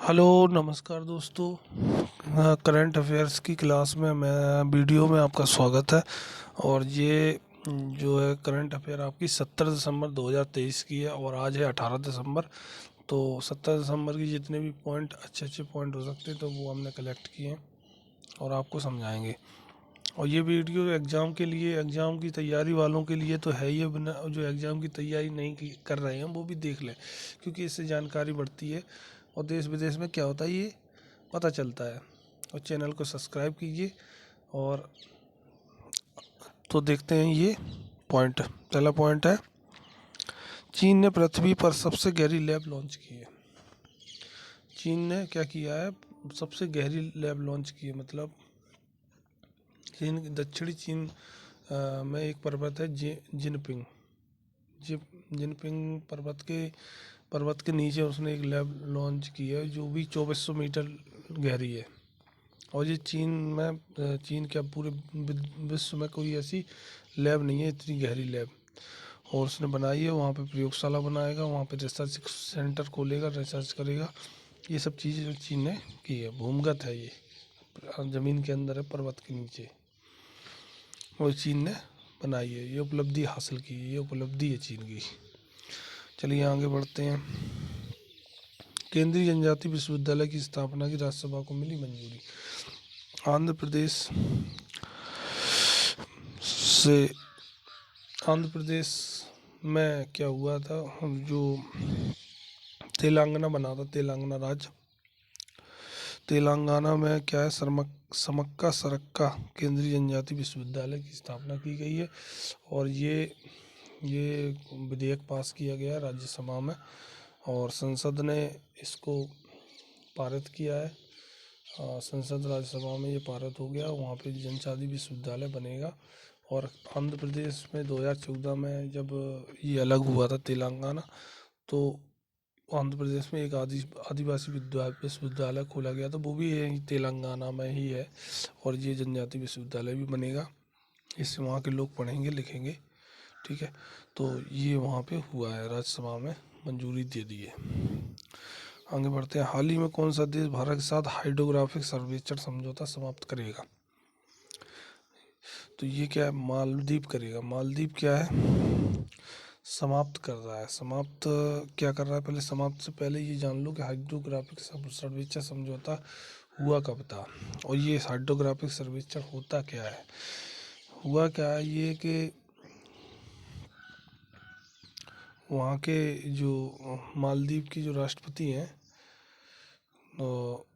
Hello नमस्कार दोस्तों। Current affairs की क्लास में मैं वीडियो में आपका स्वागत है। और ये जो है करंट अफेयर आपकी 17 दिसंबर 2023 की है और आज है 18 दिसंबर। तो 17 दिसंबर की जितने भी पॉइंट अच्छे अच्छे पॉइंट हो सकते हैं तो वो हमने कलेक्ट किए हैं और आपको समझाएंगे। और ये वीडियो एग्ज़ाम के लिए, एग्ज़ाम की तैयारी वालों के लिए तो है ही, बिना जो एग्ज़ाम की तैयारी नहीं कर रहे हैं वो भी देख लें, क्योंकि इससे जानकारी बढ़ती है और देश विदेश में क्या होता है ये पता चलता है। और चैनल को सब्सक्राइब कीजिए। और तो देखते हैं ये पॉइंट। पहला पॉइंट है, चीन ने पृथ्वी पर सबसे गहरी लैब लॉन्च की है। चीन ने क्या किया है, सबसे गहरी लैब लॉन्च की है। मतलब चीन, दक्षिणी चीन में एक पर्वत है जिनपिंग। जिनपिंग पर्वत के नीचे उसने एक लैब लॉन्च की है जो भी 2400 मीटर गहरी है। और ये चीन क्या पूरे विश्व में कोई ऐसी लैब नहीं है इतनी गहरी लैब। और उसने बनाई है, वहाँ पे प्रयोगशाला बनाएगा, वहाँ पे रिसर्च सेंटर खोलेगा, रिसर्च करेगा। ये सब चीज़ें जो चीन ने की है, भूमिगत है ये, ज़मीन के अंदर है, पर्वत के नीचे। और चीन ने बनाई है, ये उपलब्धि हासिल की है, ये उपलब्धि है चीन की। चलिए आगे बढ़ते हैं। केंद्रीय जनजाति विश्वविद्यालय की स्थापना की राज्यसभा को मिली मंजूरी। आंध्र प्रदेश से आंध्र प्रदेश में क्या हुआ था, जो तेलंगाना बना था, तेलंगाना राज्य, तेलंगाना में क्या है, समक्का सरक्का केंद्रीय जनजाति विश्वविद्यालय की स्थापना की गई है। और ये विधेयक पास किया गया राज्यसभा में और संसद ने इसको पारित किया है। संसद राज्यसभा में ये पारित हो गया, वहाँ पे जनजाति विश्वविद्यालय बनेगा। और आंध्र प्रदेश में 2014 में जब ये अलग हुआ था तेलंगाना, तो आंध्र प्रदेश में एक आदिवासी विश्वविद्यालय खोला गया था, वो भी यही तेलंगाना में ही है। और ये जनजाति विश्वविद्यालय भी बनेगा, इससे वहाँ के लोग पढ़ेंगे लिखेंगे। ठीक है, तो ये वहाँ पे हुआ है, राज्यसभा में मंजूरी दे दी है। आगे बढ़ते हैं। हाल ही में कौन सा देश भारत के साथ हाइड्रोग्राफिक सर्वेक्षण समझौता समाप्त करेगा? तो ये क्या है, मालदीव करेगा। मालदीव क्या है, समाप्त कर रहा है। समाप्त क्या कर रहा है, पहले समाप्त से पहले ये जान लो कि हाइड्रोग्राफिक सर्वेक्षण समझौता हुआ कब था। और ये हाइड्रोग्राफिक सर्वेक्षण होता क्या है, हुआ क्या है ये कि वहाँ के जो मालदीव की जो राष्ट्रपति हैं, तो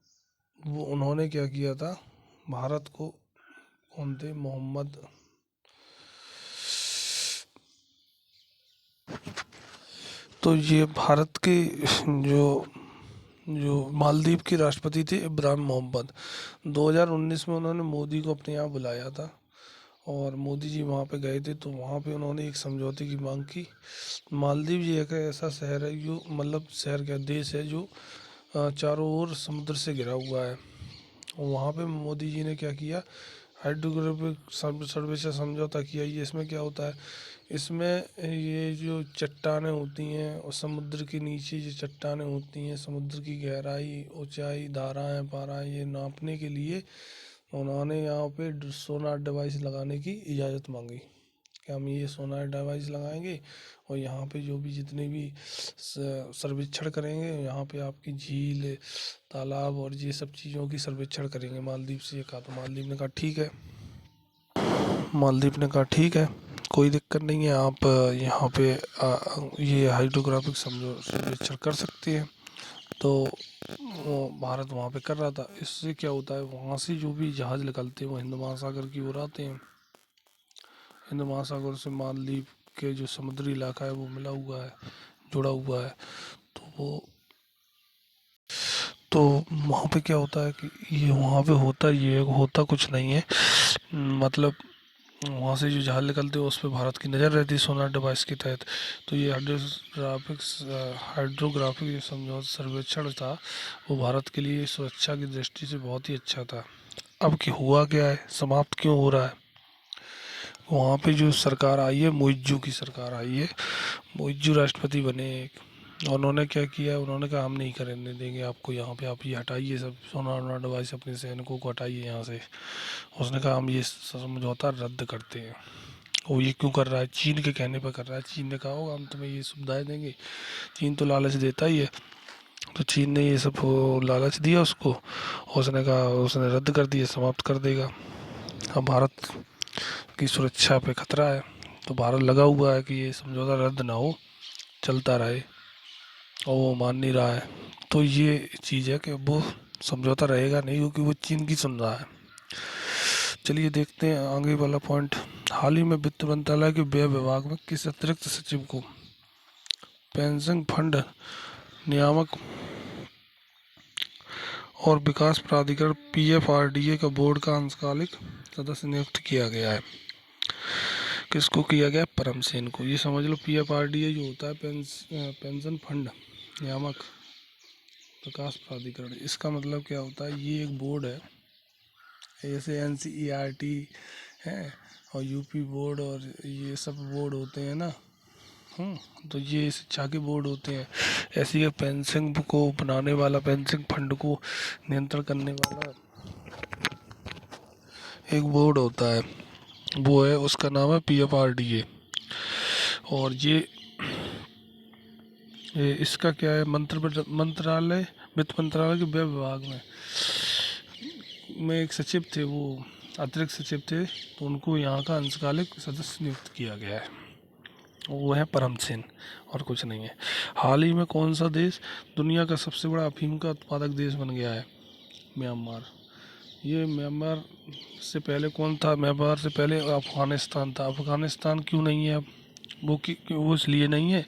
वो उन्होंने क्या किया था, भारत को, कौन थे, मोहम्मद, तो ये भारत के जो जो मालदीव के राष्ट्रपति थे इब्राहिम मोहम्मद, 2019 में उन्होंने मोदी को अपने यहाँ बुलाया था। और मोदी जी वहाँ पे गए थे, तो वहाँ पे उन्होंने एक समझौते की मांग की। मालदीव ये एक ऐसा शहर है जो, मतलब शहर क्या, देश है जो चारों ओर समुद्र से घिरा हुआ है। और वहाँ पे मोदी जी ने क्या किया, हाइड्रोग्राफिक सर्वेक्षण समझौता किया। ये इसमें क्या होता है, इसमें ये जो चट्टानें होती हैं और समुद्र के नीचे जो चट्टानें होती हैं, समुद्र की गहराई, ऊंचाई, धाराएं पाराएं, ये नापने के लिए उन्होंने यहाँ पे सोनार डिवाइस लगाने की इजाज़त मांगी कि हम ये सोनार डिवाइस लगाएंगे और यहाँ पे जो भी जितने भी सर्वेक्षण करेंगे, यहाँ पे आपकी झील, तालाब और ये सब चीज़ों की सर्वेक्षण करेंगे। मालदीव से ये कहा, तो मालदीव ने कहा ठीक है, मालदीव ने कहा ठीक है, कोई दिक्कत नहीं है, आप यहाँ पे ये हाइड्रोग्राफिक सर्वेक्षण कर सकते हैं। तो भारत वहाँ पे कर रहा था। इससे क्या होता है, वहाँ से जो भी जहाज़ निकलते हैं वो हिंद महासागर की ओर आते हैं। हिंद महासागर से मालदीव के जो समुद्री इलाका है वो मिला हुआ है, जुड़ा हुआ है। तो वहाँ पे क्या होता है कि ये वहाँ पे होता कुछ नहीं है। मतलब वहाँ से जो जहाज निकलते हैं उस पर भारत की नज़र रहती है सोनार डिवाइस के तहत। तो ये हाइड्रोग्राफिक जो समझौता सर्वेक्षण था वो भारत के लिए सुरक्षा की दृष्टि से बहुत ही अच्छा था। अब कि हुआ क्या है, समाप्त क्यों हो रहा है, वहाँ पे जो सरकार आई है, मुइज्जू की सरकार आई है, मुइज्जू राष्ट्रपति बने एक। और उन्होंने क्या किया, उन्होंने कहा हम नहीं करने देंगे आपको यहाँ पे, आप ये हटाइए सब सोनार वोनार डिवाइस, अपने सैनिकों को हटाइए यहाँ से। उसने कहा हम ये समझौता रद्द करते हैं। वो ये क्यों कर रहा है? चीन के कहने पर कर रहा है। चीन ने कहा होगा हम तुम्हें ये सुविधाएं देंगे, चीन तो लालच देता ही है। तो चीन ने ये सब वो लालच दिया उसको, उसने कहा उसने रद्द कर दिया, समाप्त कर देगा। अब भारत की सुरक्षा पे खतरा है, तो भारत लगा हुआ है कि ये समझौता रद्द ना हो, चलता रहे, और वो मान नहीं रहा है। तो ये चीज़ है कि वो समझौता रहेगा नहीं, क्योंकि वो चीन की सुन रहा है। चलिए देखते हैं आगे वाला पॉइंट। हाल ही में वित्त मंत्रालय के व्यय विभाग में किस अतिरिक्त सचिव को पेंशन फंड नियामक और विकास प्राधिकरण PFRDA का बोर्ड का अंशकालिक सदस्य नियुक्त किया गया है? किसको किया गया? परम सेन को। ये समझ लो PFRDA जो होता है पेंशन फंड नियामक विकास प्राधिकरण, इसका मतलब क्या होता है? ये एक बोर्ड है, जैसे NCERT है और UP बोर्ड और ये सब बोर्ड होते हैं ना। तो ये शिक्षा के बोर्ड होते हैं। ऐसी ये पेंशन को बनाने वाला, पेंशन फंड को नियंत्रण करने वाला एक बोर्ड होता है, वो है, उसका नाम है PFRDA। और ये इसका क्या है? मंत्रालय, वित्त मंत्रालय के व्यय विभाग में एक सचिव थे, वो अतिरिक्त सचिव थे, तो उनको यहाँ का अंशकालिक सदस्य नियुक्त किया गया है। वो है परम सेन, और कुछ नहीं है। हाल ही में कौन सा देश दुनिया का सबसे बड़ा अफीम का उत्पादक देश बन गया है? म्यांमार। ये म्यांमार से पहले कौन था? म्यांमार से पहले अफगानिस्तान था। अफगानिस्तान क्यों नहीं है अब? वो इसलिए नहीं है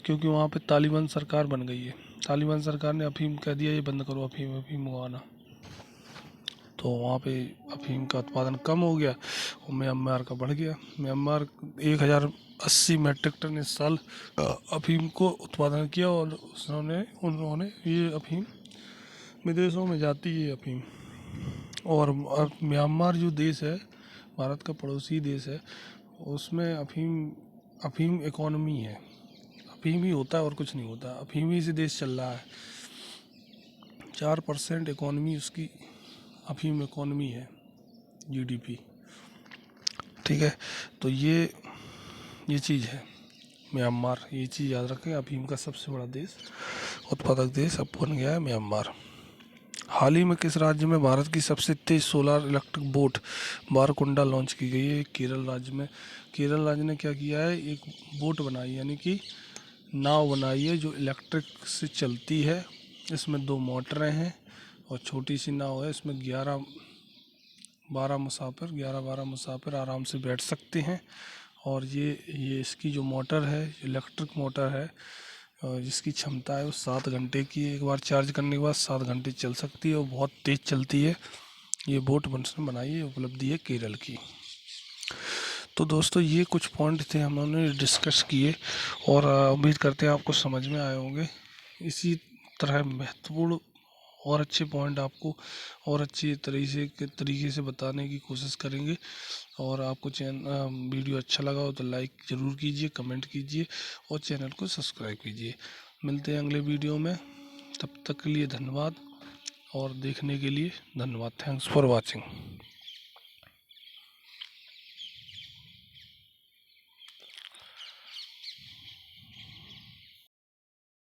क्योंकि वहाँ पे तालिबान सरकार बन गई है। तालिबान सरकार ने अफीम कह दिया ये बंद करो, अफीम अफीम उगाना, तो वहाँ पे अफीम का उत्पादन कम हो गया और म्यांमार का बढ़ गया। म्यांमार 1080 मैट्रिक टन इस साल अफीम को उत्पादन किया, और उन्होंने ये अफीम विदेशों में जाती है अफीम। और म्यांमार जो देश है, भारत का पड़ोसी देश है, उसमें अफीम अफीम इकोनॉमी है। अफीम ही होता है और कुछ नहीं होता, अफीम ही से देश चल रहा है। 4% इकोनॉमी उसकी अफीम इकोनॉमी है, GDP। ठीक है, तो ये चीज़ है म्यांमार, ये चीज़ याद रखें। अफीम का सबसे बड़ा देश, उत्पादक देश अब बन गया है म्यांमार। हाल ही में किस राज्य में भारत की सबसे तेज सोलर इलेक्ट्रिक बोट बारकुंडा लॉन्च की गई है? केरल राज्य में। केरल राज्य ने क्या किया है? एक बोट बनाई, यानी कि नाव बनाई है जो इलेक्ट्रिक से चलती है। इसमें 2 मोटरें हैं और छोटी सी नाव है। इसमें 11-12 मुसाफिर आराम से बैठ सकते हैं। और ये इसकी जो मोटर है, इलेक्ट्रिक मोटर है, जिसकी क्षमता है वो 7 घंटे की है। एक बार चार्ज करने के बाद 7 घंटे चल सकती है और बहुत तेज़ चलती है। ये बोट बनाई है, उपलब्धि है केरल की। तो दोस्तों ये कुछ पॉइंट थे हमने डिस्कस किए, और उम्मीद करते हैं आपको समझ में आए होंगे। इसी तरह महत्वपूर्ण और अच्छे पॉइंट आपको और अच्छी तरीके से बताने की कोशिश करेंगे। और आपको वीडियो अच्छा लगा हो तो लाइक ज़रूर कीजिए, कमेंट कीजिए और चैनल को सब्सक्राइब कीजिए। मिलते हैं अगले वीडियो में, तब तक के लिए धन्यवाद, और देखने के लिए धन्यवाद। Thanks for watching.